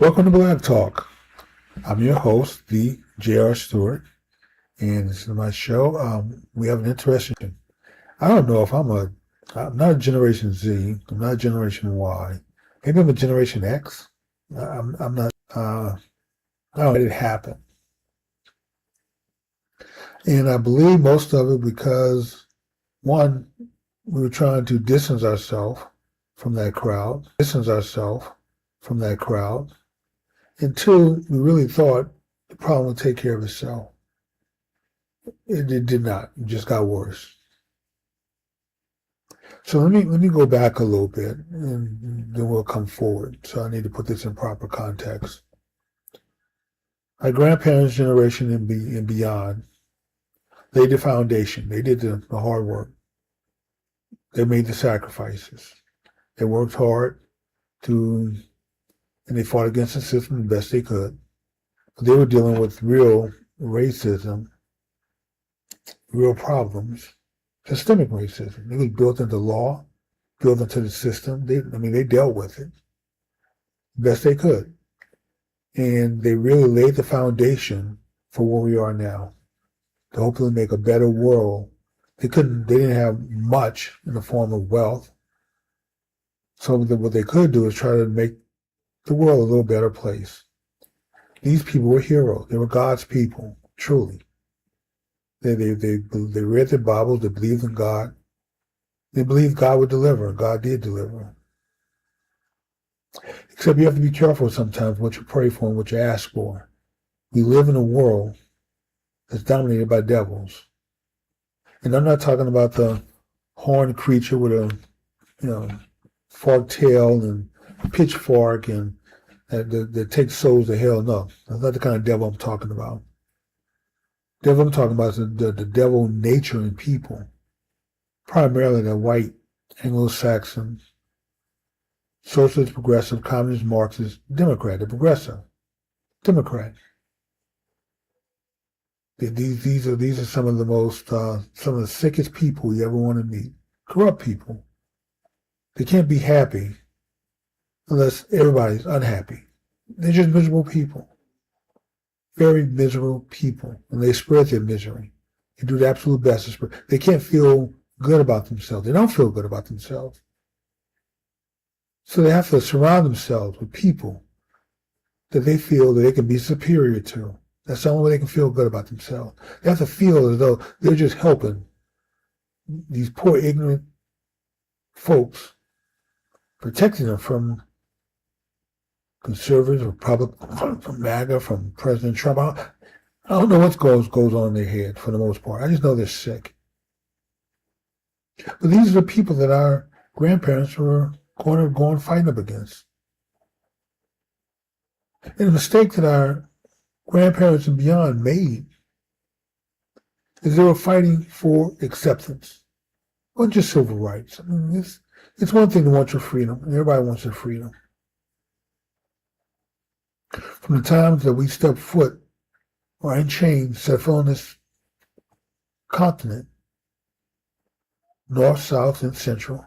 Welcome to Black Talk. I'm your host, TheJRStewart, and this is my show. We have an interesting. I don't know if I'm not a Generation Z. I'm not a Generation Y. Maybe I'm a Generation X. I'm not. I don't know it happened, and I believe most of it because one, we were trying to distance ourselves from that crowd. And two, we really thought the problem would take care of itself. It did not. It just got worse. So let me go back a little bit, and then we'll come forward. So I need to put this in proper context. My grandparents' generation and beyond laid the foundation. They did the hard work. They made the sacrifices. They worked hard and they fought against the system the best they could. But they were dealing with real racism, real problems, systemic racism. It was built into law, built into the system. They dealt with it the best they could. And they really laid the foundation for where we are now, to hopefully make a better world. They didn't have much in the form of wealth. So what they could do is try to make the world a little better place. These people were heroes. They were God's people, truly. They read their Bibles. They believed in God. They believed God would deliver. God did deliver. Except you have to be careful sometimes what you pray for and what you ask for. We live in a world that's dominated by devils. And I'm not talking about the horned creature with a forked tail and pitchfork and that takes souls to hell. No, that's not the kind of devil I'm talking about. The devil I'm talking about is the devil nature in people, primarily the white, Anglo-Saxon, socialist, progressive, communist, Marxist, Democrat, the progressive, Democrat. These are some of the sickest people you ever want to meet. Corrupt people. They can't be happy unless everybody's unhappy. They're just miserable people. Very miserable people. And they spread their misery. They do the absolute best to spread. They can't feel good about themselves. They don't feel good about themselves. So they have to surround themselves with people that they feel that they can be superior to. That's the only way they can feel good about themselves. They have to feel as though they're just helping these poor, ignorant folks, protecting them from conservatives, Republicans, from MAGA, from President Trump. I don't know what goes on in their head for the most part. I just know they're sick. But these are the people that our grandparents were going fighting up against. And the mistake that our grandparents and beyond made is they were fighting for acceptance. It wasn't just civil rights. It's one thing to want your freedom, and everybody wants their freedom. From the times that we stepped foot or in chains set foot on this continent, north, south, and central,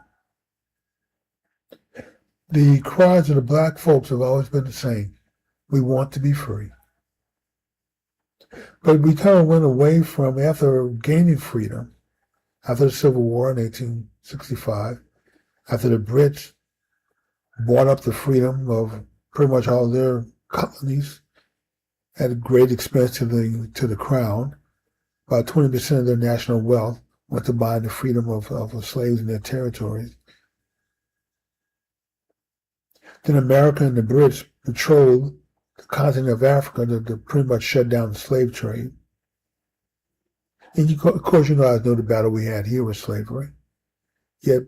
the cries of the black folks have always been the same. We want to be free. But we kind of went away from, after gaining freedom, after the Civil War in 1865, after the Brits bought up the freedom of pretty much all their colonies at a great expense to the crown. About 20% of their national wealth went to buying the freedom of slaves in their territories. Then America and the Brits patrolled the continent of Africa to pretty much shut down the slave trade. And of course, you guys know the battle we had here with slavery. Yet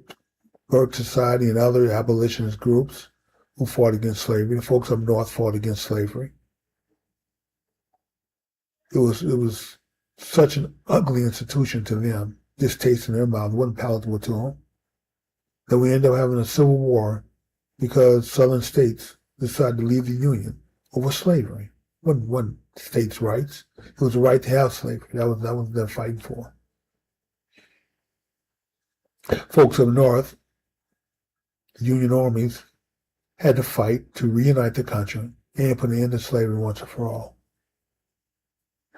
Burke Society and other abolitionist groups who fought against slavery, the folks up north fought against slavery. It was such an ugly institution to them, distaste in their mouth, wasn't palatable to them, that we ended up having a civil war because southern states decided to leave the Union over slavery. It wasn't states' rights. It was the right to have slavery. That was what they're fighting for. Folks up north, the Union armies, had to fight to reunite the country and put an end to slavery once and for all.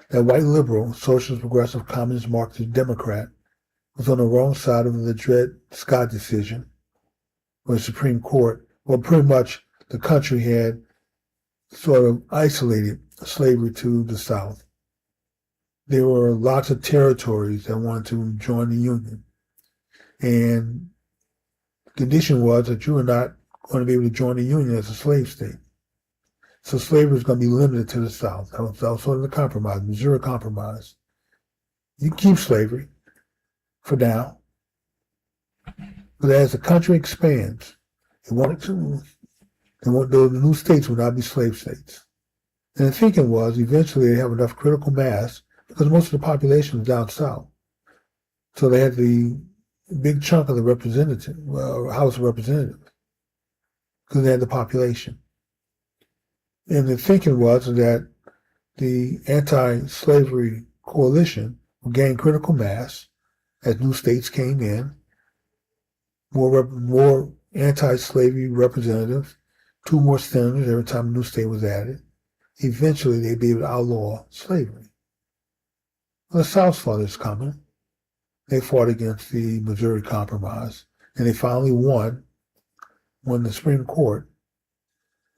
That white liberal, socialist, progressive, communist, Marxist, Democrat was on the wrong side of the Dred Scott decision, where the Supreme Court, well, pretty much the country had sort of isolated slavery to the South. There were lots of territories that wanted to join the Union. And the condition was that you were not going to be able to join the Union as a slave state. So slavery was going to be limited to the South. That was sort of the compromise, Missouri Compromise. You keep slavery for now, but as the country expands, the new states would not be slave states. And the thinking was eventually they have enough critical mass because most of the population was down south. So they had the big chunk of the House of Representatives because they had the population. And the thinking was that the anti-slavery coalition would gain critical mass as new states came in, more anti-slavery representatives, 2 more senators every time a new state was added. Eventually, they'd be able to outlaw slavery. Well, the South saw this coming. They fought against the Missouri Compromise, and they finally won when the Supreme Court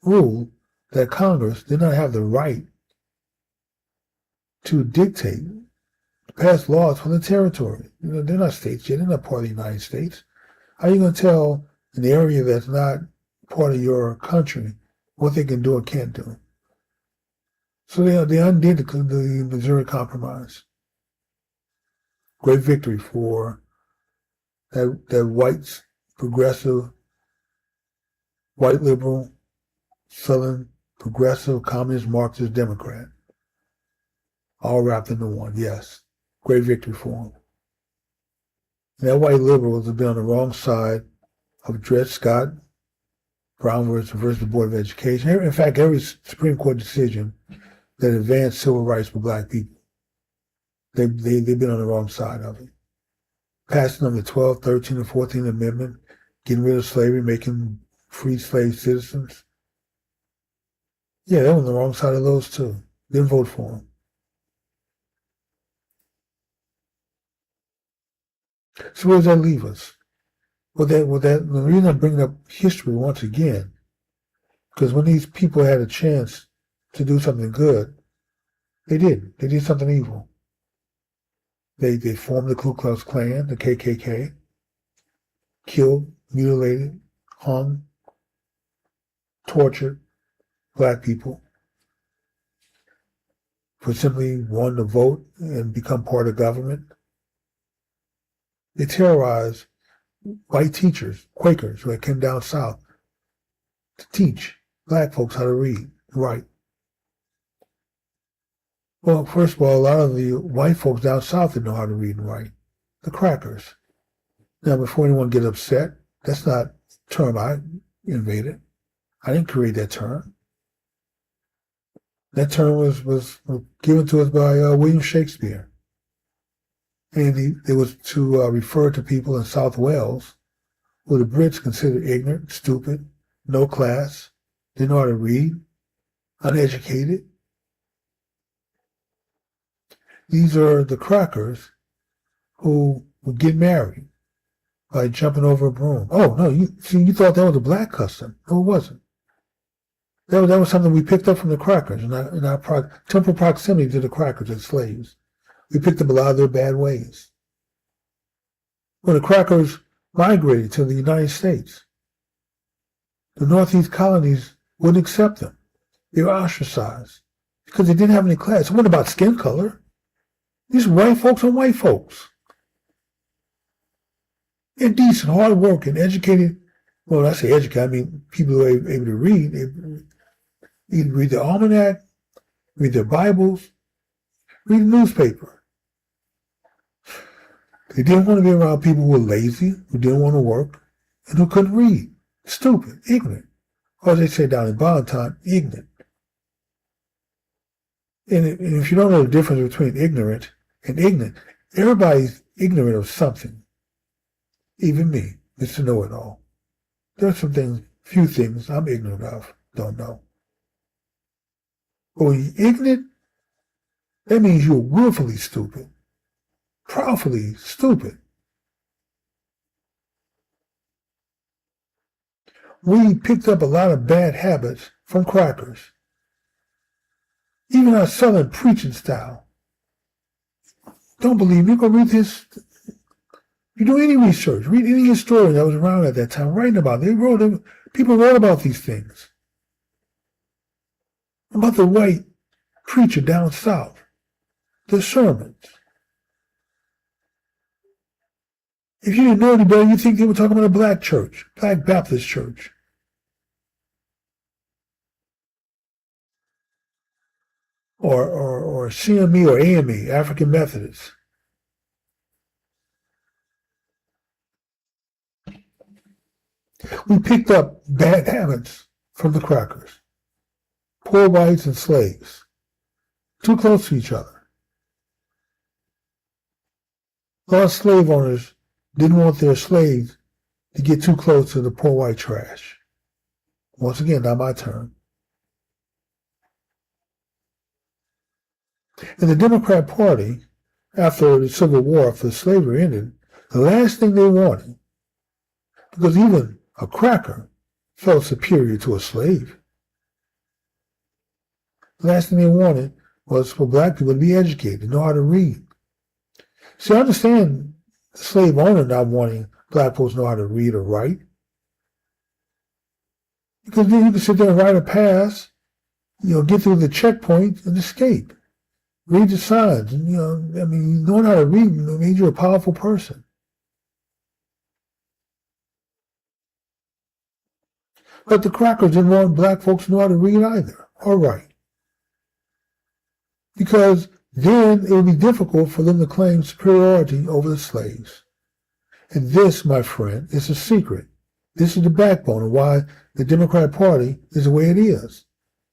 ruled that Congress did not have the right to dictate, pass laws for the territory. They're not states yet. They're not part of the United States. How are you going to tell an area that's not part of your country what they can do or can't do? So they undid the Missouri Compromise. Great victory for that white, progressive, white liberal, Southern, progressive, communist, Marxist, Democrat. All wrapped into one, yes. Great victory for them. And that white liberal has been on the wrong side of Dred Scott, Brown versus the Board of Education. In fact, every Supreme Court decision that advanced civil rights for black people, they've been on the wrong side of it. Passing on the 12th, 13th, and 14th Amendment, getting rid of slavery, making free slave citizens. Yeah, they were on the wrong side of those too. Didn't vote for them. So where does that leave us? The reason I'm bringing up history once again, because when these people had a chance to do something good, they didn't. They did something evil. They formed the Ku Klux Klan, the KKK, killed, mutilated, hung, tortured black people for simply wanting to vote and become part of government. They terrorized white teachers, Quakers, who came down south to teach black folks how to read and write. Well, first of all, a lot of the white folks down south didn't know how to read and write. The crackers. Now, before anyone gets upset, that's not a term I invented. I didn't create that term. That term was given to us by William Shakespeare. And it was to refer to people in South Wales who the Brits considered ignorant, stupid, no class, didn't know how to read, uneducated. These are the crackers who would get married by jumping over a broom. Oh, no, you thought that was a black custom. No, it wasn't. That was something we picked up from the crackers in our temporal proximity to the crackers as slaves. We picked up a lot of their bad ways. When the crackers migrated to the United States, the Northeast colonies wouldn't accept them. They were ostracized because they didn't have any class. It wasn't about skin color. These were white folks on white folks. They're decent, hard-working, educated. Well, I say educated, I mean people who are able to read. They read the almanac, read their Bibles, read the newspaper. They didn't want to be around people who were lazy, who didn't want to work, and who couldn't read. Stupid, ignorant. Or as they say down in Valentine, ignorant. And if you don't know the difference between ignorant and ignorant, everybody's ignorant of something. Even me, Mr. Know-It-All. There are some things, few things I'm ignorant of, don't know. But when you're ignorant, that means you're willfully stupid, proudly stupid. We picked up a lot of bad habits from crackers. Even our Southern preaching style. Don't believe me? Go read this. You do any research, read any historian that was around at that time writing about it. People wrote about these things. About the white preacher down south. The sermons. If you didn't know any better, you'd think they were talking about a black church, black Baptist church. Or CME or AME, African Methodists. We picked up bad habits from the crackers. Poor whites and slaves. Too close to each other. A lot of slave owners didn't want their slaves to get too close to the poor white trash. Once again, not my turn. In the Democrat Party, after the Civil War, after slavery ended, the last thing they wanted, because even a cracker felt superior to a slave, the last thing they wanted was for black people to be educated, know how to read. See, I understand the slave owner not wanting black folks to know how to read or write. Because then you can sit there and write a pass, get through the checkpoint and escape. Read the signs. And, knowing how to read made you a powerful person. But the crackers didn't want black folks to know how to read either, or write. Because then it would be difficult for them to claim superiority over the slaves. And this, my friend, is a secret. This is the backbone of why the Democrat Party is the way it is.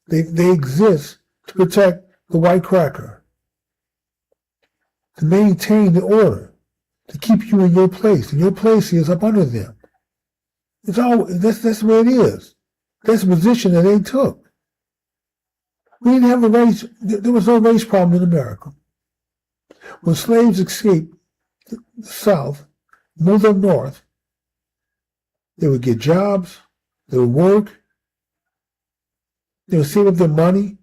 They exist to protect the white cracker, to maintain the order, to keep you in your place, and your place is up under them. That's the way it is. That's the position that they took. We didn't have a race. There was no race problem in America. When slaves escaped the South, moved up north, they would get jobs, they would work, they would save up their money,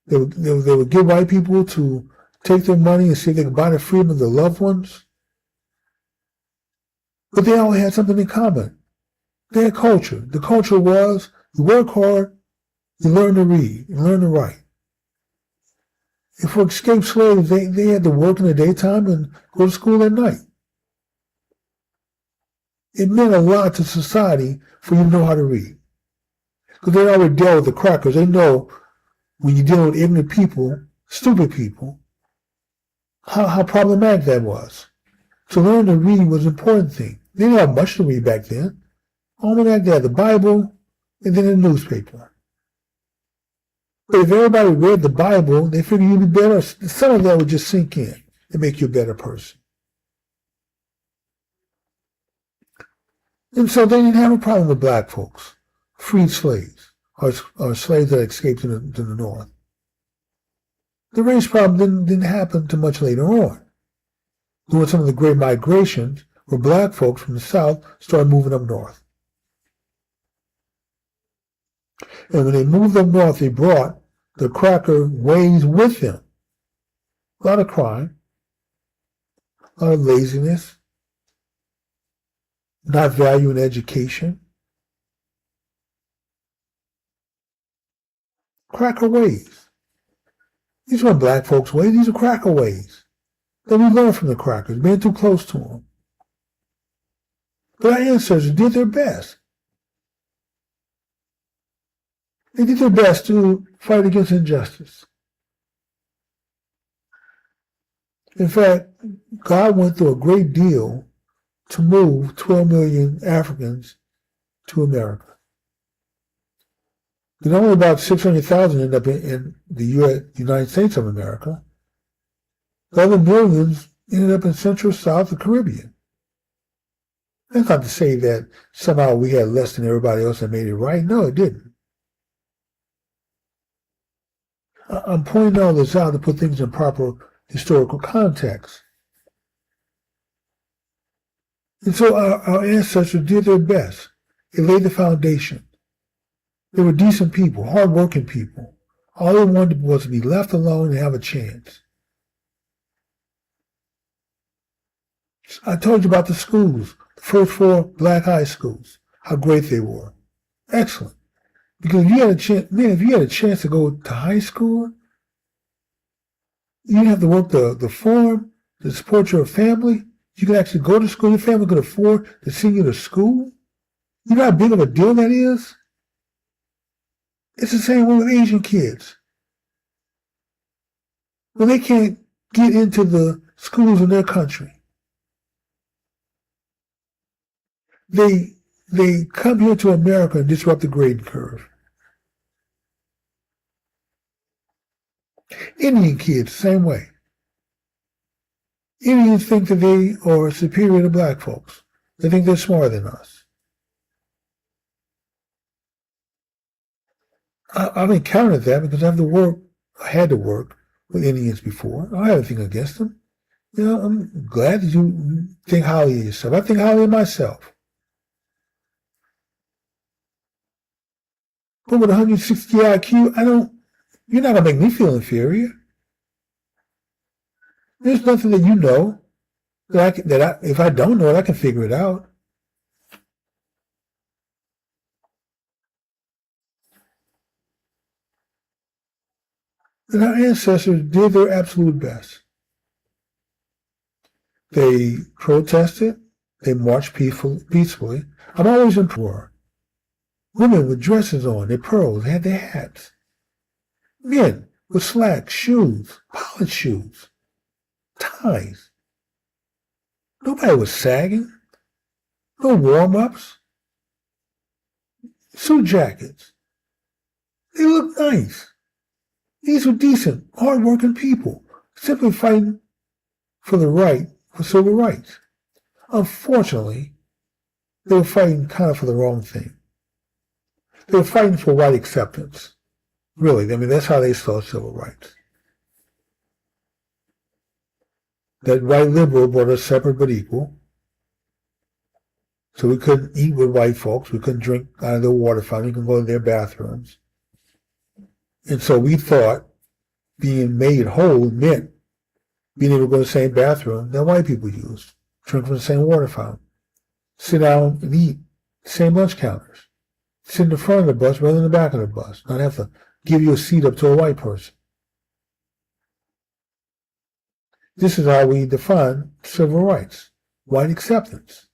they would get white people to take their money and see if they could buy the freedom of their loved ones. But they all had something in common. Their culture. The culture was you work hard, you learn to read, you learn to write. And for escaped slaves, they had to work in the daytime and go to school at night. It meant a lot to society for you to know how to read. Because they already dealt with the crackers. They know when you deal with ignorant people, stupid people, how problematic that was. To learn to read was an important thing. They didn't have much to read back then. Only that they had the Bible and then the newspaper. But if everybody read the Bible, they figured you'd be better. Some of that would just sink in and make you a better person. And so they didn't have a problem with black folks, freed slaves, or slaves that escaped to the north. The race problem didn't happen too much later on. During some of the great migrations, where black folks from the South started moving up north. And when they moved up north, they brought the cracker ways with them. A lot of crime, a lot of laziness, not valuing education. Cracker ways. These weren't black folks' ways, these are cracker ways. That we learned from the crackers, being too close to them. But our ancestors did their best. They did their best to fight against injustice. In fact, God went through a great deal to move 12 million Africans to America. And only about 600,000 ended up in the United States of America. The other millions ended up in Central, South, the Caribbean. That's not to say that somehow we had less than everybody else that made it right. No, it didn't. I'm pointing all this out to put things in proper historical context. And so our ancestors did their best. They laid the foundation. They were decent people, hardworking people. All they wanted was to be left alone and have a chance. I told you about the schools, the first 4 black high schools, how great they were. Excellent. Because if you had a chance, man, if you had a chance to go to high school, you didn't have to work the farm to support your family. You could actually go to school. Your family could afford to send you to school. You know how big of a deal that is? It's the same way with Asian kids. When they can't get into the schools in their country, they come here to America and disrupt the grading curve. Indian kids, same way. Indians think that they are superior to black folks. They think they're smarter than us. I've encountered that because I had to work with Indians before. I don't have anything against them. You know, I'm glad that you think highly of yourself. I think highly of myself. But with 160 IQ, you're not going to make me feel inferior. There's nothing that you know if I don't know it, I can figure it out. And our ancestors did their absolute best. They protested. They marched peacefully. I'm always impressed. Women with dresses on, their pearls, they had their hats. Men with slacks, shoes, polished shoes, ties. Nobody was sagging. No warm-ups. Suit jackets. They looked nice. These were decent, hard-working people, simply fighting for civil rights. Unfortunately, they were fighting kind of for the wrong thing. They were fighting for white acceptance. Really, I mean, that's how they saw civil rights. That white liberal brought us separate but equal. So we couldn't eat with white folks. We couldn't drink out of their water fountain. We couldn't go to their bathrooms. And so we thought being made whole meant being able to go to the same bathroom that white people use, drink from the same water fountain, sit down and eat the same lunch counters, sit in the front of the bus rather than the back of the bus, not have to give you a seat up to a white person. This is how we define civil rights, white acceptance.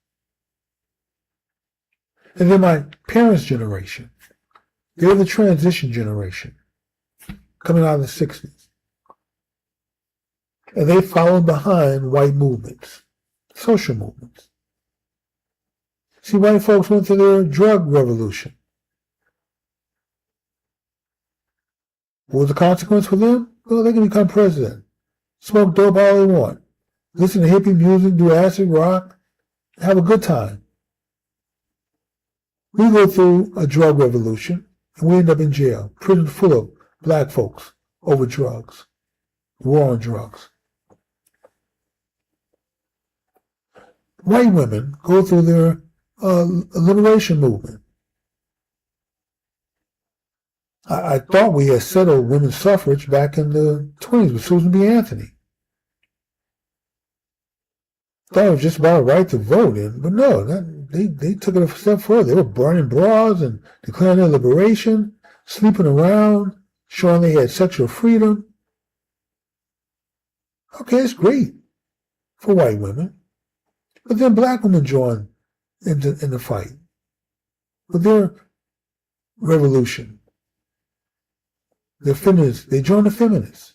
And then my parents' generation, they're the transition generation, coming out of the 60s. And they followed behind white movements, social movements. See, white folks went through their drug revolution. What was the consequence for them? Well, they can become president, smoke dope all they want, listen to hippie music, do acid rock, have a good time. We go through a drug revolution, and we end up in jail, prison full of black folks over drugs, war on drugs. White women go through their liberation movement. I thought we had settled women's suffrage back in the 20s with Susan B. Anthony. Thought it was just about a right to vote, but no, they took it a step further. They were burning bras and declaring their liberation, sleeping around, showing they had sexual freedom. Okay, it's great for white women. But then black women joined in the fight with their revolution. The feminists, they joined the feminists.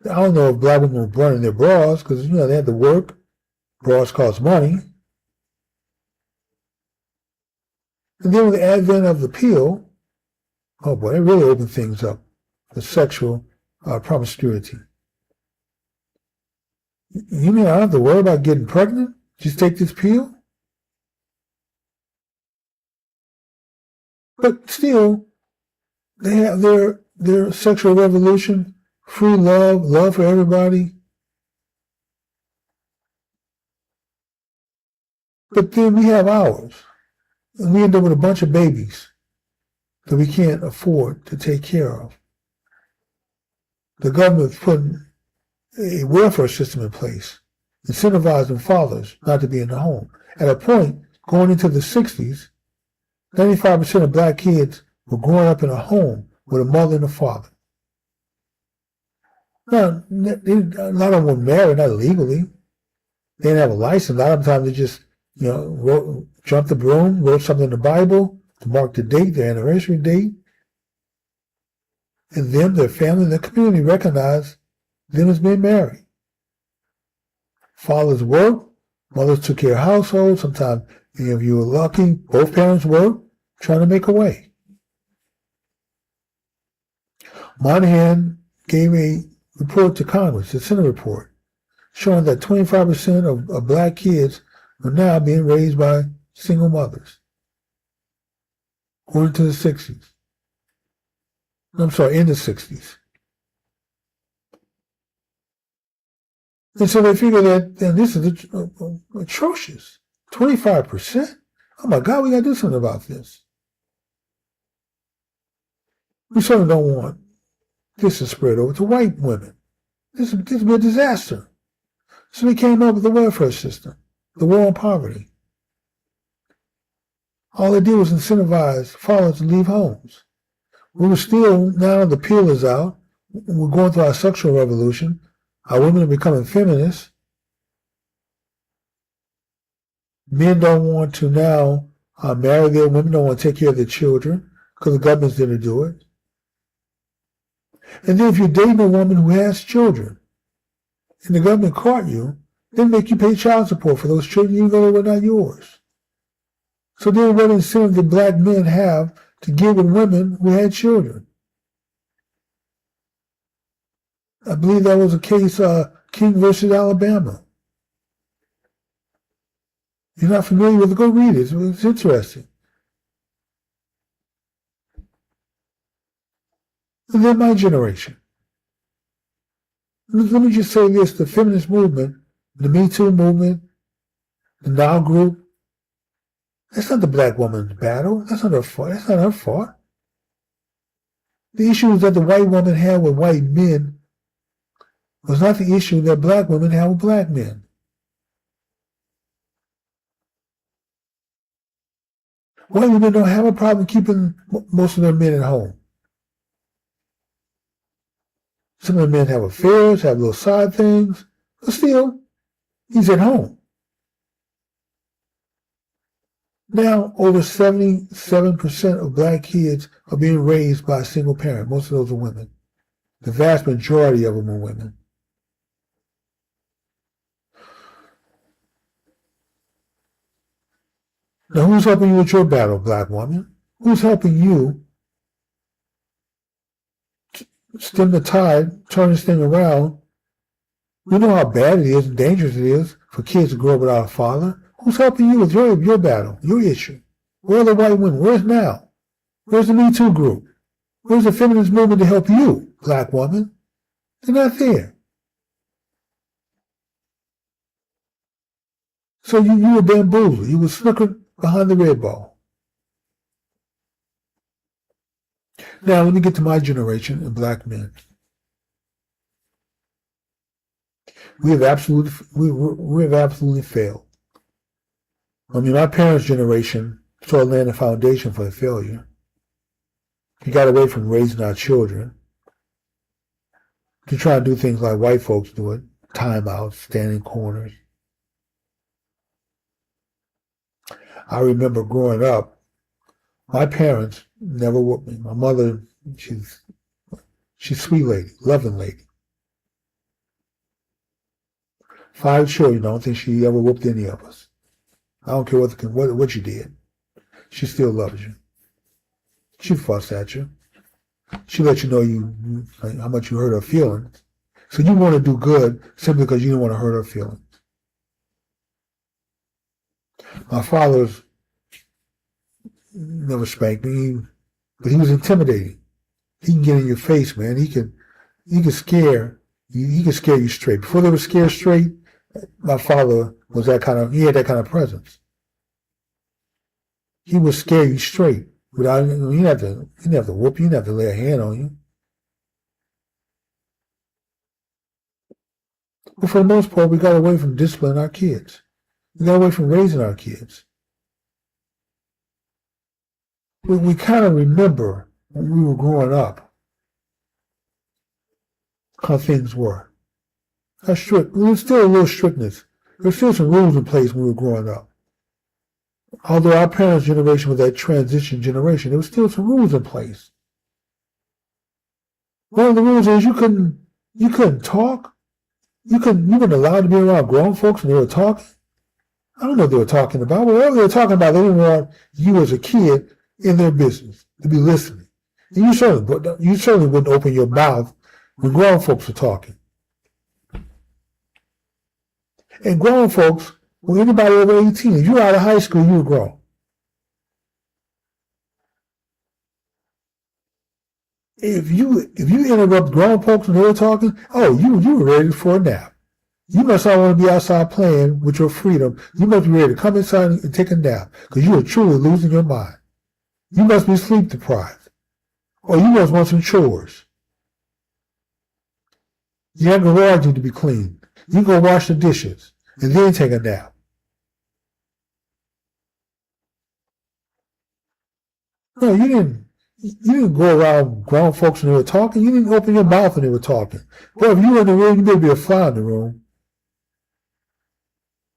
I don't know if black women were burning their bras because, they had to work. Bras cost money. And then with the advent of the pill, oh boy, it really opened things up. The sexual promiscuity. You mean I don't have to worry about getting pregnant? Just take this pill? But still, they have their their sexual revolution, free love, love for everybody. But then we have ours, and we end up with a bunch of babies that we can't afford to take care of. The government's putting a welfare system in place, incentivizing fathers not to be in the home. At a point, going into the 60s, 95% of black kids were growing up in a home with a mother and a father. Now, a lot of them were married, not legally. They didn't have a license. A lot of times they just, jumped the broom, wrote something in the Bible to mark the date, their anniversary date. And them, their family, and their community recognized them as being married. Fathers worked, mothers took care of households. Sometimes, if you were lucky, both parents worked, trying to make a way. Moynihan gave a report to Congress, the Senate report, showing that 25% of black kids were now being raised by single mothers, according to the 60s. I'm sorry, in the 60s. And so they figure that this is atrocious. 25%? Oh my God, we got to do something about this. We certainly don't want this to spread over to white women. This would be a disaster. So they came up with the welfare system, the war on poverty. All they did was incentivize fathers to leave homes. We were still, now the peel is out, we're going through our sexual revolution. Our women are becoming feminists. Men don't want to now marry their women, don't want to take care of their children because the government's there to do it. And then if you're dating a woman who has children and the government caught you, they make you pay child support for those children even though they were not yours. So then what incentive did black men have to give with women who had children? I believe that was a case, King versus Alabama. You're not familiar with it? Go read it. It's interesting. And then my generation. Let me just say this, the feminist movement, the Me Too movement, the Now group, that's not the black woman's battle. That's not her fault. That's not her fault. The issue that the white woman had with white men was not the issue that black women had with black men. White women don't have a problem keeping most of their men at home. Some of the men have affairs, have little side things, but still, he's at home. Now, over 77% of black kids are being raised by a single parent. Most of those are women. The vast majority of them are women. Now, who's helping you with your battle, black woman? Who's helping you stem the tide, turn this thing around? You know how bad it is and dangerous it is for kids to grow up without a father. Who's helping you with your battle, your issue? Where are the white women? Where's Now? Where's the Me Too group? Where's the feminist movement to help you, black woman? They're not there. So you were bamboozled. You were snookered behind the red ball. Now let me get to my generation and black men. We have absolutely failed. I mean, my parents' generation sort of laid a foundation for the failure. We got away from raising our children to try to do things like white folks do it, timeouts, standing corners. I remember growing up, my parents never whooped me. My mother, she's a sweet lady, loving lady. 5 children, I don't think she ever whooped any of us. I don't care what you did. She still loves you. She fussed at you. She let you know how much you hurt her feelings. So you want to do good simply because you don't want to hurt her feelings. My father's never spanked me, but he was intimidating. He can get in your face, man. He can scare you. He can scare you straight. Before they were scared straight, my father was that kind of. He had that kind of presence. He would scare you straight without. He didn't have to whoop you. He didn't have to lay a hand on you. But for the most part, we got away from disciplining our kids. We got away from raising our kids. We kind of remember when we were growing up how things were. How strict. There was still a little strictness. There were still some rules in place when we were growing up. Although our parents' generation was that transition generation, there was still some rules in place. One of the rules is you couldn't talk. You weren't allowed to be around grown folks when they were talking. I don't know what they were talking about, but whatever they were talking about, they didn't want you as a kid in their business to be listening. And you certainly wouldn't open your mouth when grown folks were talking. And grown folks, well, anybody over 18, if you were out of high school, you were grown. If you interrupt grown folks when they were talking, oh, you were ready for a nap. You must not want to be outside playing with your freedom. You must be ready to come inside and take a nap because you are truly losing your mind. You must be sleep deprived. Or you must want some chores. You have a garage to be cleaned. You go wash the dishes and then take a nap. No, you didn't go around grown folks when they were talking. You didn't open your mouth when they were talking. Well, if you were in the room, you better be a fly in the room.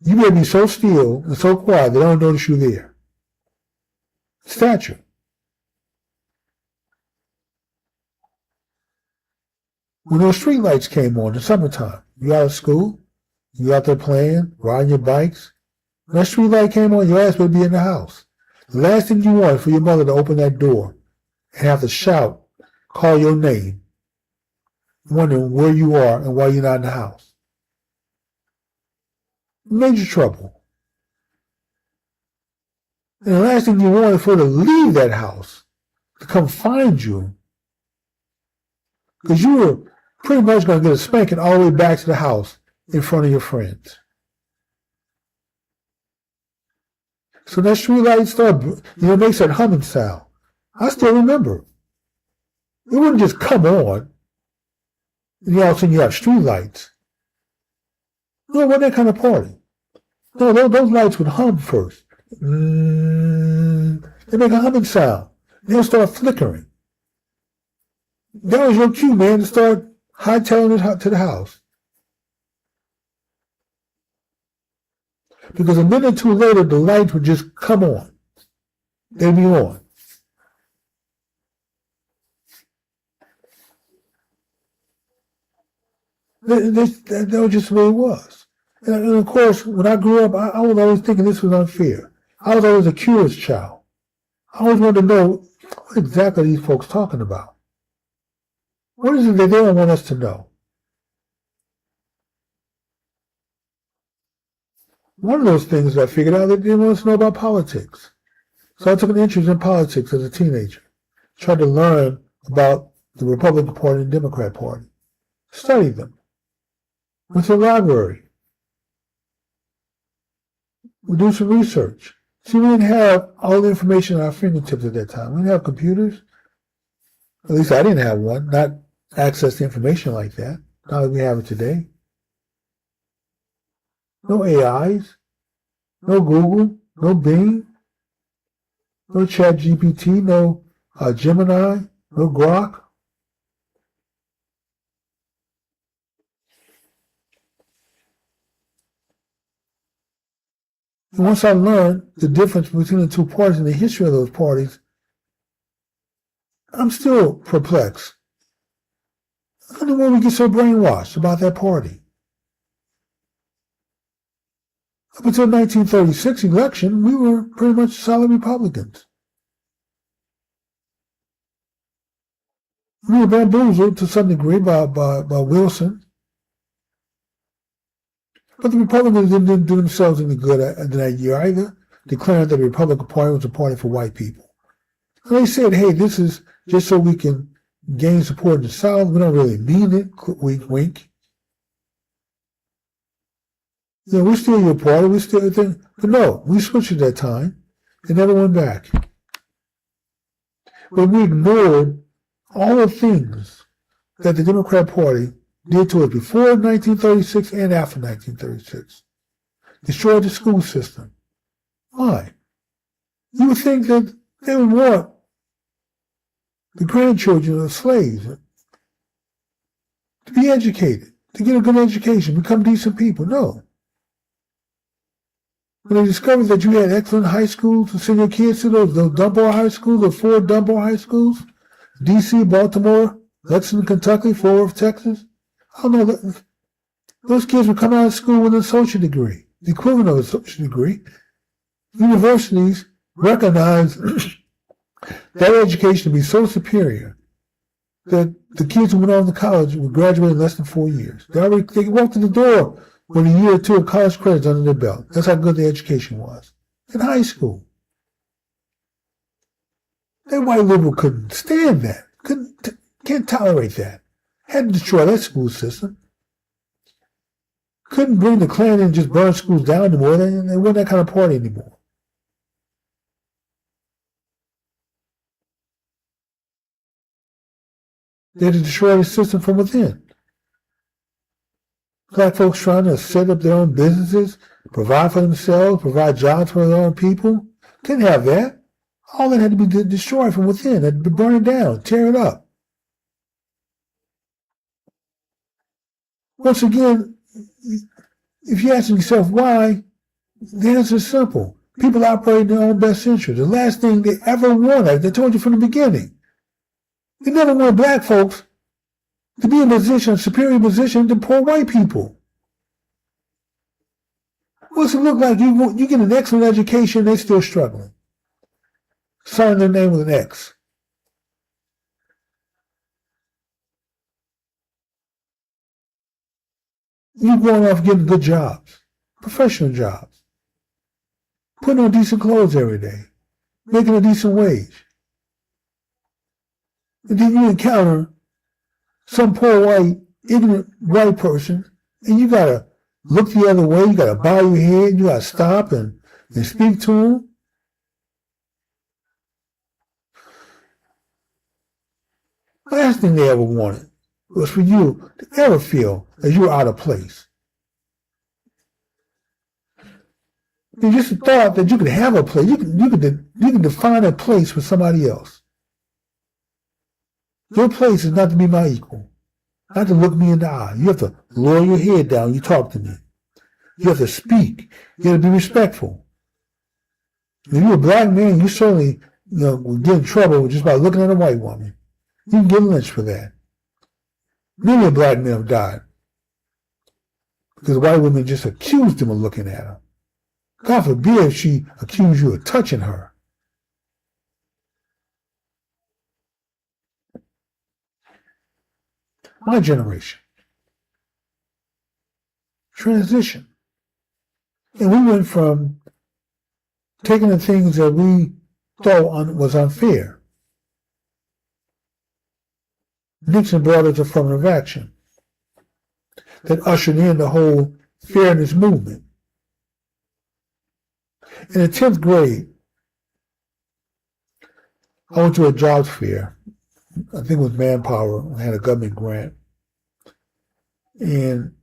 You better be so still and so quiet they don't notice you there. Stature. When those street lights came on in the summertime, you out of school, you out there playing, riding your bikes. When that street light came on, your ass would be in the house. The last thing you want is for your mother to open that door and have to shout, call your name, wondering where you are and why you're not in the house. Major trouble. And the last thing you want is for her to leave that house, to come find you, because you were pretty much going to get a spanking all the way back to the house in front of your friends. So that street light started, it makes that humming sound. I still remember. It wouldn't just come on, and all of a sudden you have street lights. No, it wasn't that kind of party. No, those lights would hum first. They make a humming sound. They'll start flickering. That was your cue, man, to start hightailing it to the house. Because a minute or two later, the lights would just come on. They'd be on. That was just the way it was. And of course, when I grew up, I was always thinking this was unfair. I was always a curious child. I always wanted to know what exactly are these folks talking about. What is it that they don't want us to know? One of those things I figured out, they didn't want us to know about politics. So I took an interest in politics as a teenager. Tried to learn about the Republican Party and Democrat Party. Studied them. Went to the library. We do some research. See, we didn't have all the information at our fingertips at that time. We didn't have computers. At least I didn't have one. Not access to information like that. Not like we have it today. No AIs. No Google. No Bing. No ChatGPT. No Gemini. No Grok. And once I learned the difference between the two parties and the history of those parties, I'm still perplexed. I don't know why we get so brainwashed about that party. Up until the 1936 election, we were pretty much solid Republicans. We were bamboozled to some degree by Wilson. But the Republicans didn't do themselves any good in that year either, declaring that the Republican Party was a party for white people. And they said, hey, this is just so we can gain support in the South. We don't really mean it. Wink, wink. We're still your party. We still think, but no, we switched at that time. It never went back. But we ignored all the things that the Democrat Party did to us before 1936 and after 1936. Destroyed the school system. Why? You would think that they would want the grandchildren of slaves to be educated, to get a good education, become decent people. No. When they discovered that you had excellent high schools to send your kids to those Dunbar high schools, those 4 Dunbar high schools, D.C., Baltimore, Lexington, Kentucky, Fort Worth, Texas, I don't know, those kids would come out of school with an associate degree, the equivalent of an associate degree. Universities recognize that education to be so superior that the kids who went on to college would graduate in less than 4 years. They walked in the door with a year or 2 of college credits under their belt. That's how good the education was. In high school. That white liberal couldn't stand that. Can't tolerate that. Had to destroy that school system. Couldn't bring the Klan in and just burn schools down anymore. They weren't that kind of party anymore. They had to destroy the system from within. Black folks trying to set up their own businesses, provide for themselves, provide jobs for their own people. Couldn't have that. All that had to be destroyed from within. Had to be burned down, tear it up. Once again, if you ask yourself why, the answer is simple. People operate in their own best interest. The last thing they ever wanted, they told you from the beginning, they never wanted black folks to be in a superior position to poor white people. What's it look like? You get an excellent education, they're still struggling. Sign their name with an X. You're going off getting good jobs, professional jobs, putting on decent clothes every day, making a decent wage. And then you encounter some poor white, ignorant white person, and you gotta look the other way, you gotta bow your head, you gotta stop and speak to him. Last thing they ever wanted was for you to ever feel that you were out of place. They just thought that you could have a place, you can define a place for somebody else. Your place is not to be my equal, not to look me in the eye. You have to lower your head down when you talk to me. You have to speak. You have to be respectful. If you're a black man, you certainly will get in trouble just by looking at a white woman. You can get lynched for that. Many black men have died because white women just accused them of looking at her. God forbid if she accused you of touching her. My generation. Transition. And we went from taking the things that we thought was unfair. Nixon brought us affirmative action that ushered in the whole fairness movement. In the 10th grade, I went to a jobs fair. I think it was Manpower. I had a government grant. And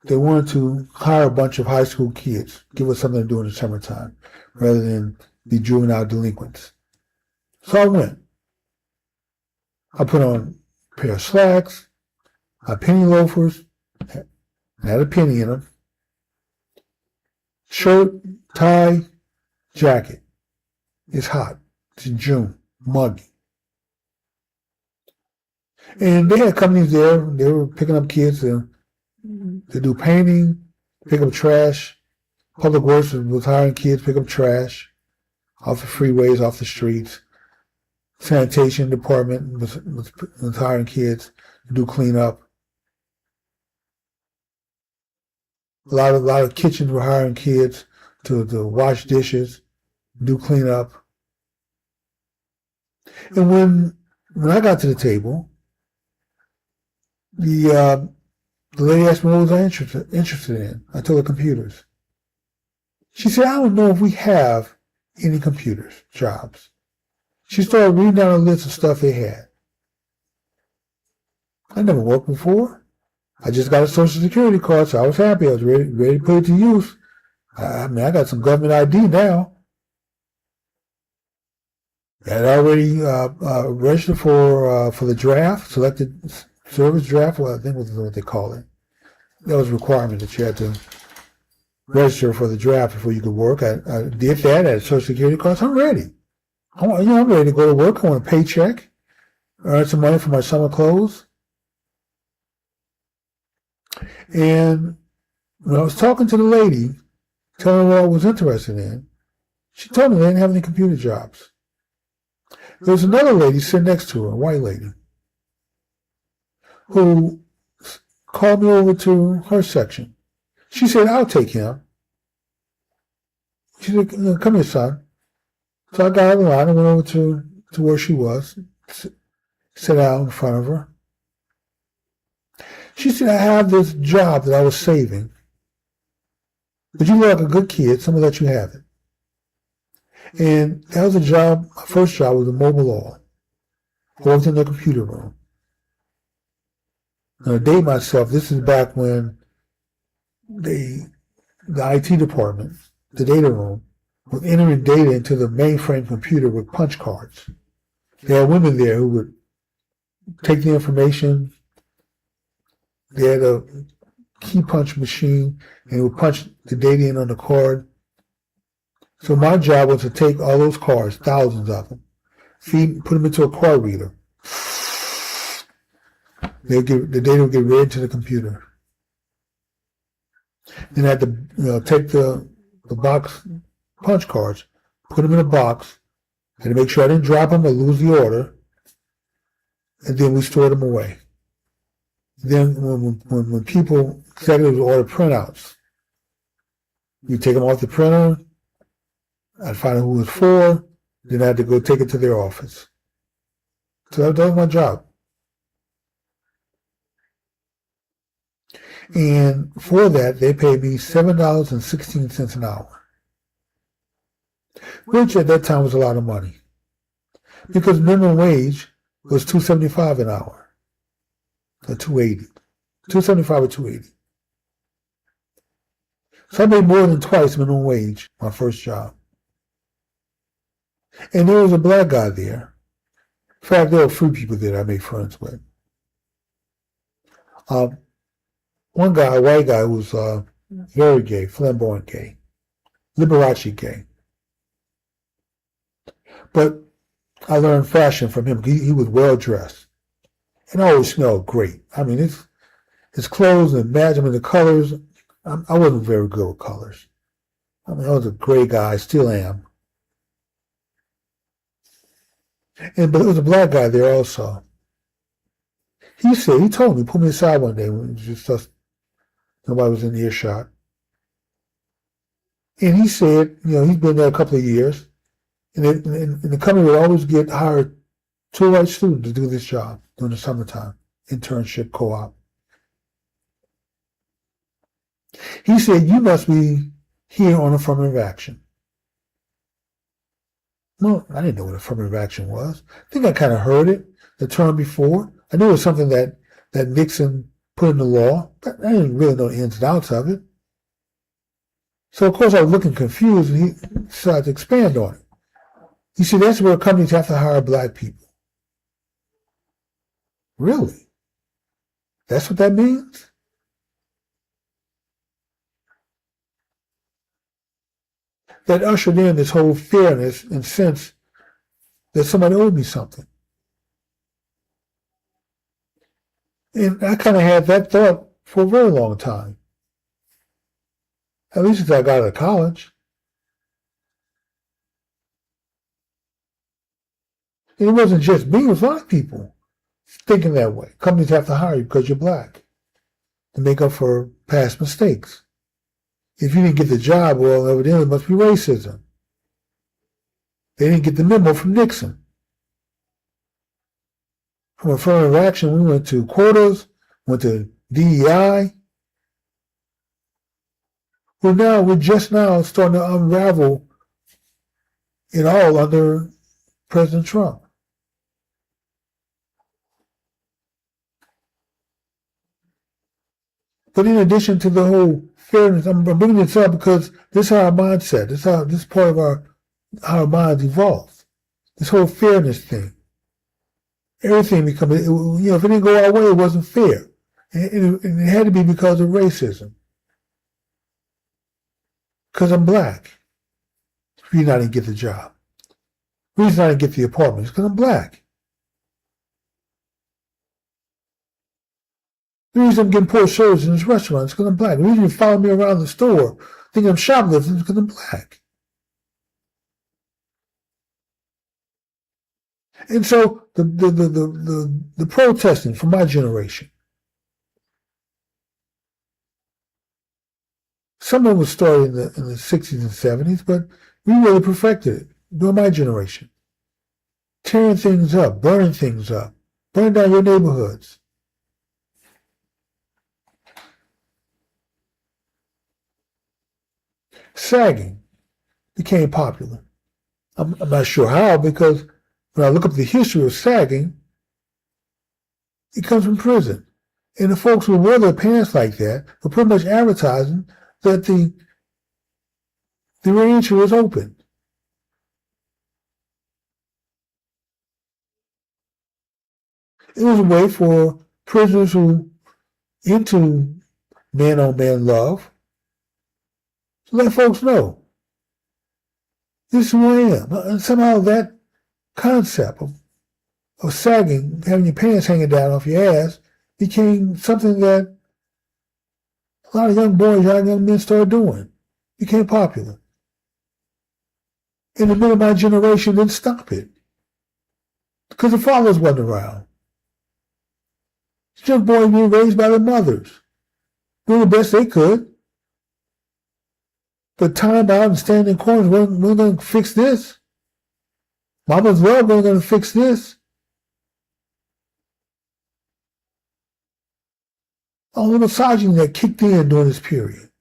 they wanted to hire a bunch of high school kids, give us something to do in the summertime, rather than be juvenile delinquents. So I went. I put on a pair of slacks, my penny loafers, had a penny in them, shirt, tie, jacket. It's hot. It's in June, muggy. And they had companies there. They were picking up kids to do painting, pick up trash. Public Works was hiring kids, pick up trash off the freeways, off the streets. Sanitation department was hiring kids to do cleanup. A lot of kitchens were hiring kids to wash dishes, do cleanup. And when I got to the table, the lady asked me what was I interested in. I told her computers. She said, I don't know if we have any computers jobs. She started reading down a list of stuff they had. I never worked before. I just got a Social Security card, so I was happy. I was ready to put it to use. I mean, I got some government ID now. I had already registered for the draft, selected service draft. Well, I think that's what they call it. That was a requirement that you had to register for the draft before you could work. I did that. I had a Social Security card, so I'm ready. I'm ready to go to work. I want a paycheck, earn some money for my summer clothes. And when I was talking to the lady, telling her what I was interested in, she told me they didn't have any computer jobs. There was another lady sitting next to her, a white lady, who called me over to her section. She said, I'll take him. She said, come here, son. So I got out of the line and went over to where she was, sat down in front of her. She said, I have this job that I was saving. But you look like a good kid, so I'm going to let you have it. And that was a job, my first job was a mobile law. I worked in the computer room. Now, to date myself, this is back when the IT department, the data room, was entering data into the mainframe computer with punch cards. They had women there who would take the information. They had a key punch machine and would punch the data in on the card. So my job was to take all those cards, thousands of them, put them into a card reader. The data would get read to the computer. Then I had to take the box punch cards, put them in a box, and to make sure I didn't drop them or lose the order, and then we stored them away. Then when people executives order printouts, you take them off the printer, I'd find out who it was for, then I had to go take it to their office. So that was my job. And for that, they paid me $7.16 an hour, which at that time was a lot of money, because minimum wage was $2.75 an hour, or $2.80, $2.75 or $2.80. So I made more than twice minimum wage my first job. And there was a black guy there. In fact, there were 3 people there that I made friends with. One guy, a white guy, who was very gay, flamboyant gay, Liberace gay. But I learned fashion from him. He was well dressed and always smelled great. I mean, his clothes and match, the colors. I wasn't very good with colors. I was a gray guy, still am. But there was a black guy there also. He told me, put me aside one day when it was just us, nobody was in earshot. And he said, he's been there a couple of years, and the company would always hire 2 white students to do this job during the summertime, internship, co-op. He said, you must be here on affirmative action. Well, I didn't know what affirmative action was. I think I kind of heard it, the term before. I knew it was something that Nixon put in the law, but I didn't really know the ins and outs of it. So, of course, I was looking confused, and he decided to expand on it. He said, that's where companies have to hire black people. Really? That's what that means? That ushered in this whole fairness and sense that somebody owed me something. And I kind of had that thought for a very long time. At least since I got out of college. And it wasn't just me, it was a lot of people thinking that way. Companies have to hire you because you're black to make up for past mistakes. If you didn't get the job, well, evidently it must be racism. They didn't get the memo from Nixon. From affirmative action, we went to quotas, went to DEI. We're just now starting to unravel it all under President Trump. But in addition to the whole fairness, I'm bringing this up because this is our mindset. This is part of how our minds evolve. This whole fairness thing. Everything becomes, if it didn't go our way, it wasn't fair. And it had to be because of racism. Because I'm black. The reason I didn't get the job. The reason I didn't get the apartment is because I'm black. The reason I'm getting poor service in this restaurant is because I'm black. The reason you follow me around the store thinking I'm shoplifting is because I'm black. And so the protesting from my generation, some of it was started in the 60s and 70s, but we really perfected it during my generation. Tearing things up, burning things up, burning down your neighborhoods. Sagging became popular. I'm not sure how, because when I look up the history of sagging, it comes from prison. And the folks who wear their pants like that were pretty much advertising that the reentry was open. It was a way for prisoners who into man-on-man love to let folks know, this is who I am. And somehow that concept of sagging, having your pants hanging down off your ass, became something that a lot of young boys, young men started doing. Became popular. And the men of my generation didn't stop it. Because the fathers wasn't around. Young boys being raised by their mothers, doing the best they could. But time out and stand in corners, we're going to fix this. Mama's love, we're going to fix this. All the misogyny that kicked in during this period.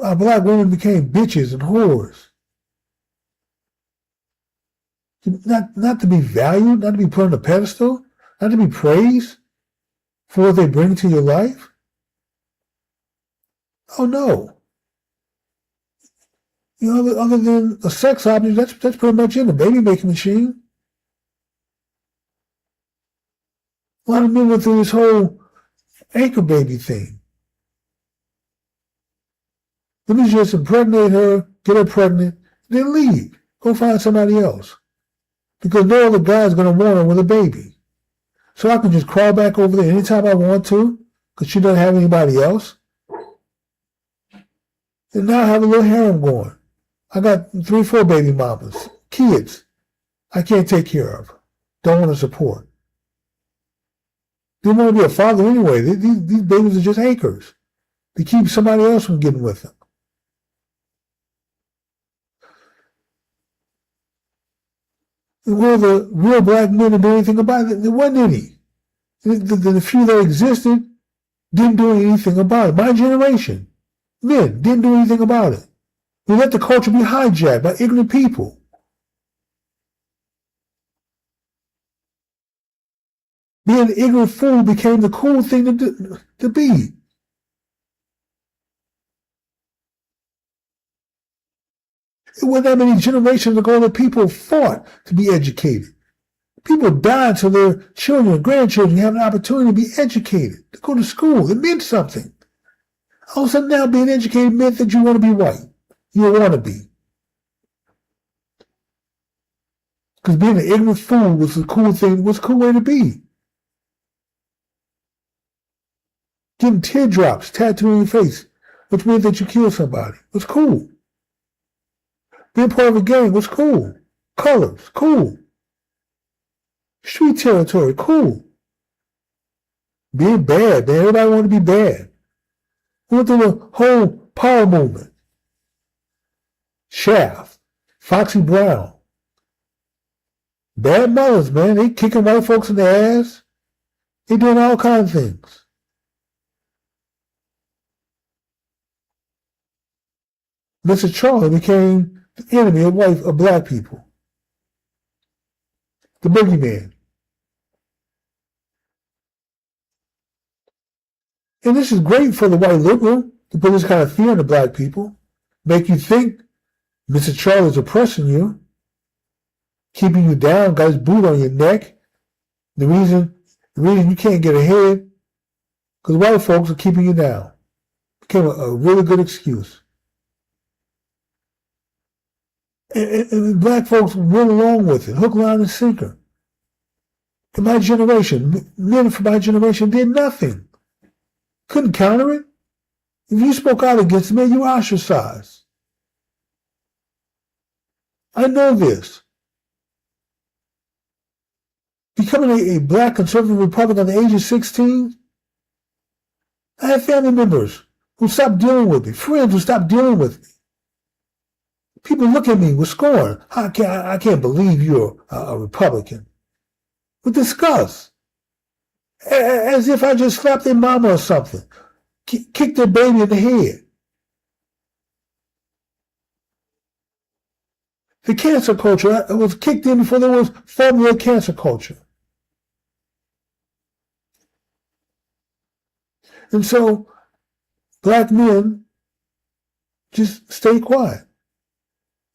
Our black women became bitches and whores. Not to be valued, not to be put on a pedestal, not to be praised for what they bring to your life. Oh no. Other than a sex object, that's pretty much it, a baby making machine. A lot of men went through this whole anchor baby thing. Let me just impregnate her, get her pregnant, then leave. Go find somebody else. Because no other guy's going to want her with a baby. So I can just crawl back over there anytime I want to, because she doesn't have anybody else. And now I have a little harem going. I got 3 or 4 baby mamas, kids I can't take care of, don't want to support. Didn't want to be a father anyway. These babies are just anchors to keep somebody else from getting with them. And were the real black men to do anything about it? There wasn't any. The few that existed didn't do anything about it. My generation, men, didn't do anything about it. We let the culture be hijacked by ignorant people. Being an ignorant fool became the cool thing to be. It wasn't that many generations ago that people fought to be educated. People died so their children and grandchildren have an opportunity to be educated, to go to school. It meant something. All of a sudden now being educated meant that you want to be white. You want to be. Because being an ignorant fool was a cool thing, was a cool way to be. Getting teardrops tattooed on your face, which meant that you killed somebody, was cool. Being part of a gang was cool. Colors, cool. Street territory, cool. Being bad, man. Everybody wanted to be bad. We went through the whole power movement. Shaft, Foxy Brown, Bad mothers, man. They kicking white folks in the ass. They doing all kinds of things. Mr. Charlie became the enemy of black people. The boogeyman. And this is great for the white liberal to put this kind of fear into black people. Make you think Mr. Charlie's oppressing you, keeping you down, got his boot on your neck. The reason you can't get ahead, because white folks are keeping you down. Became a really good excuse. And black folks went along with it, hook, line, and sinker. In my generation, men from my generation did nothing. Couldn't counter it. If you spoke out against me, you were ostracized. I know this. Becoming a black conservative Republican at the age of 16, I had family members who stopped dealing with me, friends who stopped dealing with me. People look at me with scorn. I can't believe you're a Republican. With disgust. As if I just slapped their mama or something. Kicked their baby in the head. The cancer culture was kicked in before there was formula cancer culture. And so, black men just stay quiet.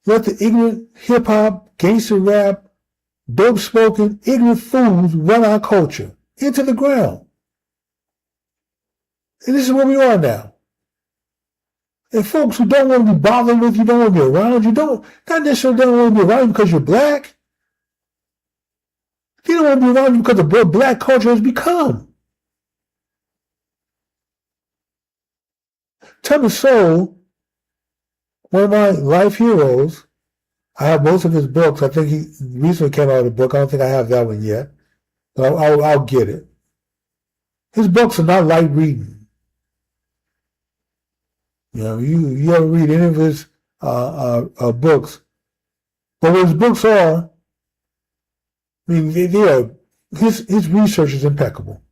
Let the ignorant hip-hop, gangster rap, dope-spoken, ignorant fools run our culture into the ground. And this is where we are now. And folks who don't want to be bothered with you, don't want to be around you, not necessarily don't want to be around you because you're black. They don't want to be around you because of what black culture has become. Thomas Sowell, one of my life heroes, I have most of his books. I think he recently came out with a book. I don't think I have that one yet. But I'll get it. His books are not light reading. You know, you ever read any of his books? But what his books are, I mean, his research is impeccable.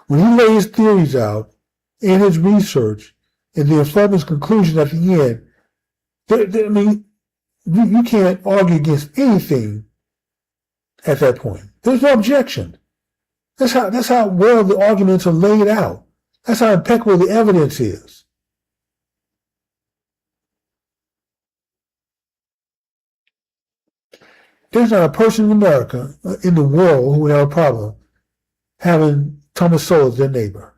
When he lays theories out in his research, and the inform his conclusion at the end, I mean, you can't argue against anything at that point. There's no objection. That's how well the arguments are laid out. That's how impeccable the evidence is. There's not a person in America, in the world, who would have a problem having Thomas Sowell as their neighbor.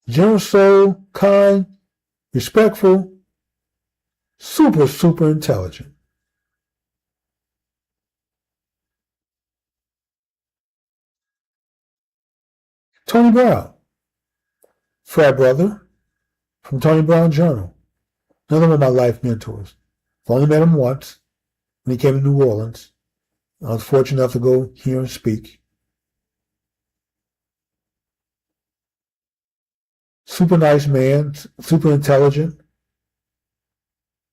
Generous soul, kind, respectful, super intelligent. Tony Brown, frat brother from Tony Brown Journal, another one of my life mentors. I've only met him once when he came to New Orleans. I was fortunate enough to go hear him speak. Super nice man, super intelligent.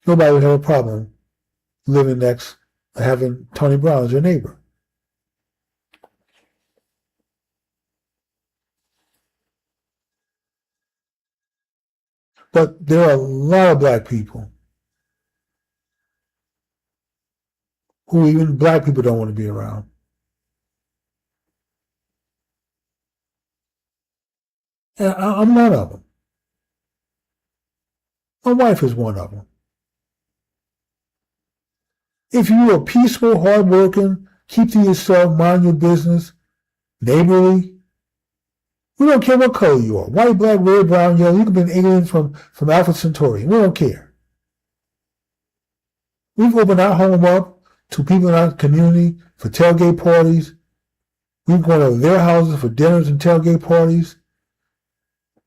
Nobody would have a problem living next, having Tony Brown as your neighbor. But there are a lot of black people who even black people don't want to be around. And I'm one of them. My wife is one of them. If you are peaceful, hardworking, keep to yourself, mind your business, neighborly, we don't care what color you are. White, black, red, brown, yellow. You can be an alien from Alpha Centauri. We don't care. We've opened our home up to people in our community for tailgate parties. We've gone to their houses for dinners and tailgate parties.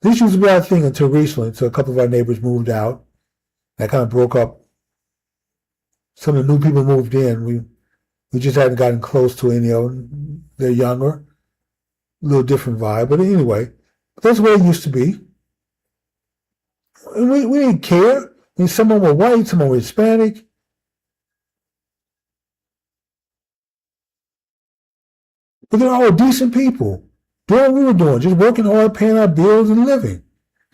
This used to be our thing until recently, until a couple of our neighbors moved out. That kind of broke up. Some of the new people moved in. We just hadn't gotten close to any of them. They're younger. A little different vibe. But anyway, that's the way it used to be. And we didn't care. I mean, some of them were white, some of them were Hispanic. But they're all decent people. Doing what we were doing, just working hard, paying our bills and living.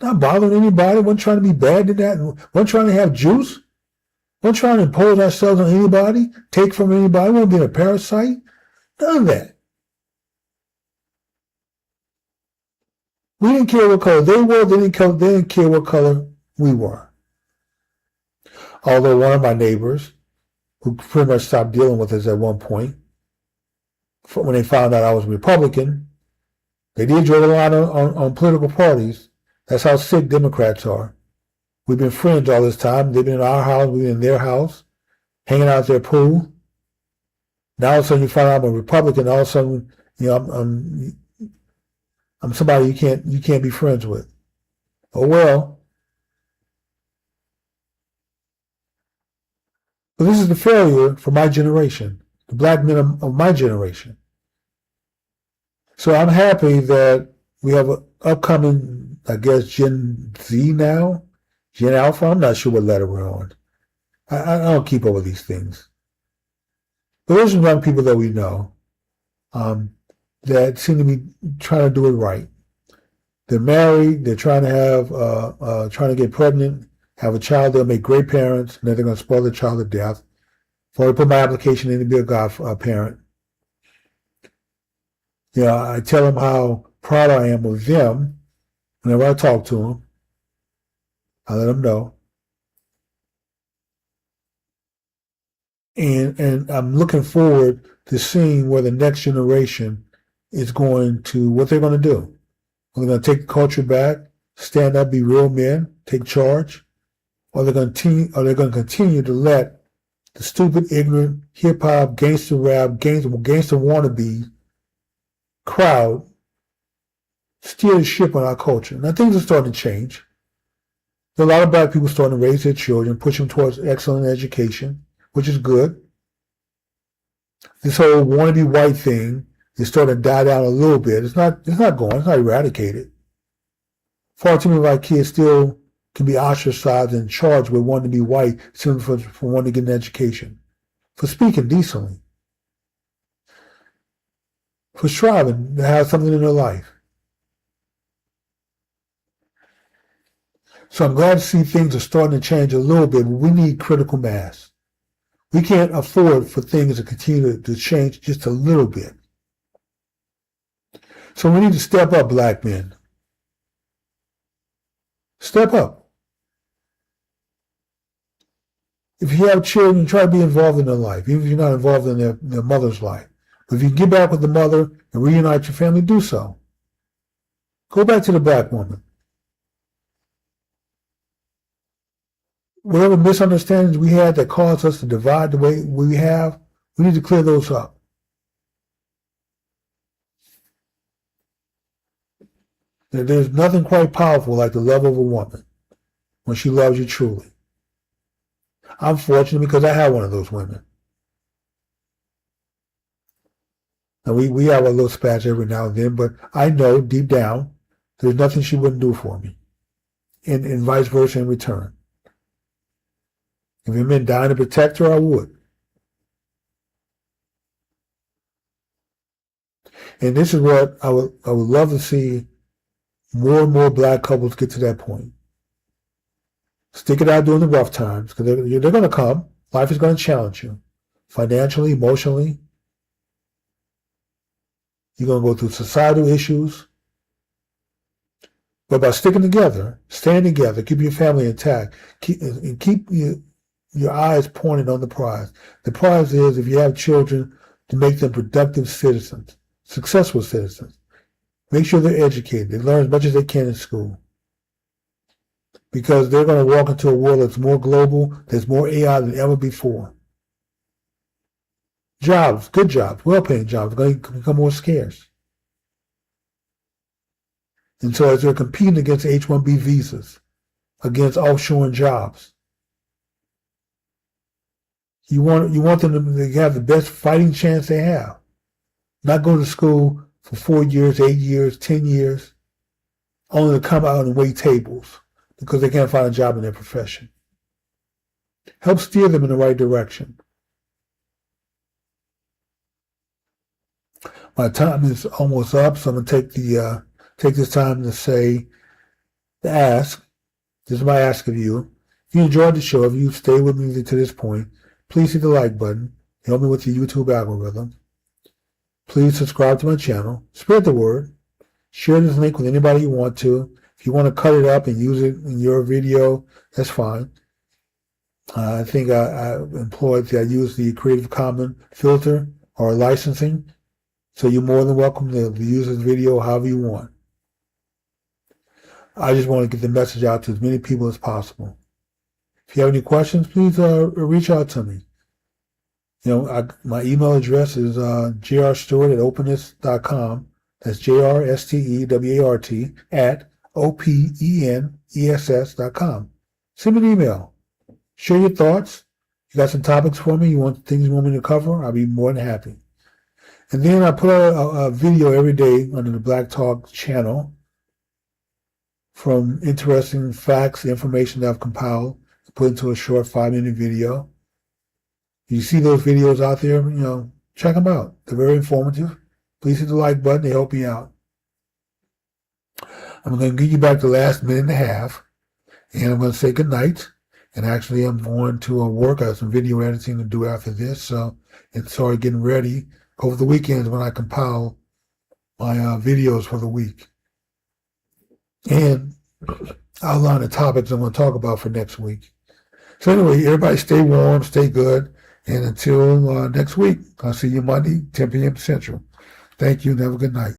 Not bothering anybody, wasn't trying to be bad to that, wasn't trying to have juice, wasn't trying to impose ourselves on anybody, take from anybody, wasn't being a parasite. None of that. We didn't care what color they were, they didn't care what color we were. Although one of my neighbors, who pretty much stopped dealing with us at one point, when they found out I was Republican, they did draw the line on political parties. That's how sick Democrats are. We've been friends all this time. They've been in our house, we've been in their house, hanging out at their pool. Now all of a sudden you find out I'm a Republican, all of a sudden, I'm somebody you can't be friends with. Oh well. But this is the failure for my generation, the black men of my generation. So I'm happy that we have an upcoming, I guess, Gen Z now, Gen Alpha. I'm not sure what letter we're on. I don't keep up with these things. But there's some young people that we know that seem to be trying to do it right. They're married. They're trying to get pregnant, have a child. They'll make great parents, and then they're going to spoil the child to death. Before I put my application in to be a godparent. I tell them how proud I am of them. Whenever I talk to them, I let them know. And I'm looking forward to seeing where the next generation is going to, what they're going to do. Are they going to take the culture back, stand up, be real men, take charge? Or are they going to continue to let the stupid, ignorant, hip-hop, gangster rap, gangster wannabe crowd steer the ship on our culture? Now things are starting to change. There are a lot of black people starting to raise their children, push them towards excellent education, which is good. This whole wannabe white thing is starting to die down a little bit. It's not gone. It's not eradicated. Far too many of our kids still can be ostracized and charged with wanting to be white simply for wanting to get an education, for speaking decently, for striving to have something in their life. So I'm glad to see things are starting to change a little bit, but we need critical mass. We can't afford for things to continue to change just a little bit. So we need to step up, black men. Step up. If you have children, try to be involved in their life, even if you're not involved in their mother's life. But if you can get back with the mother and reunite your family, do so. Go back to the black woman. Whatever misunderstandings we had that caused us to divide the way we have, we need to clear those up. There's nothing quite powerful like the love of a woman when she loves you truly. I'm fortunate because I have one of those women. And we have a little spats every now and then, but I know deep down there's nothing she wouldn't do for me. And vice versa in return. If it meant dying to protect her, I would. And this is what I would love to see more and more black couples get to that point. Stick it out during the rough times, because they're going to come. Life is going to challenge you. Financially, emotionally. You're going to go through societal issues. But by sticking together, staying together, keep your family intact, keep your eyes pointed on the prize. The prize is, if you have children, to make them productive citizens, successful citizens. Make sure they're educated. They learn as much as they can in school. Because they're going to walk into a world that's more global, there's more AI than ever before. Jobs, good jobs, well-paying jobs, are going to become more scarce. And so as they're competing against H-1B visas, against offshoring jobs, you want them to have the best fighting chance they have. Not go to school for 4 years, 8 years, 10 years, only to come out and wait tables because they can't find a job in their profession. Help steer them in the right direction. My time is almost up, so I'm going to take this time to ask. This is my ask of you. If you enjoyed the show, if you stayed with me to this point, please hit the like button. Help me with the YouTube algorithm. Please subscribe to my channel. Spread the word. Share this link with anybody you want to. If you want to cut it up and use it in your video, that's fine. I think I use the Creative Commons filter or licensing. So you're more than welcome to use this video however you want. I just want to get the message out to as many people as possible. If you have any questions, please reach out to me. My email address is JRStewart@openness.com. That's JRStewart at OPENESS.com. Send me an email. Share your thoughts. You got some topics for me? Things you want me to cover? I'll be more than happy. And then I put out a video every day under the Black Talk channel from interesting facts, information that I've compiled, put into a short 5-minute video. You see those videos out there, check them out. They're very informative. Please hit the like button to help me out. I'm going to give you back the last minute and a half, and I'm going to say good night. And actually, I'm going to work. I have some video editing to do after this, so it's already getting ready. Over the weekends when I compile my videos for the week. And outline the topics I'm going to talk about for next week. So anyway, everybody stay warm, stay good. And until next week, I'll see you Monday, 10 p.m. Central. Thank you and have a good night.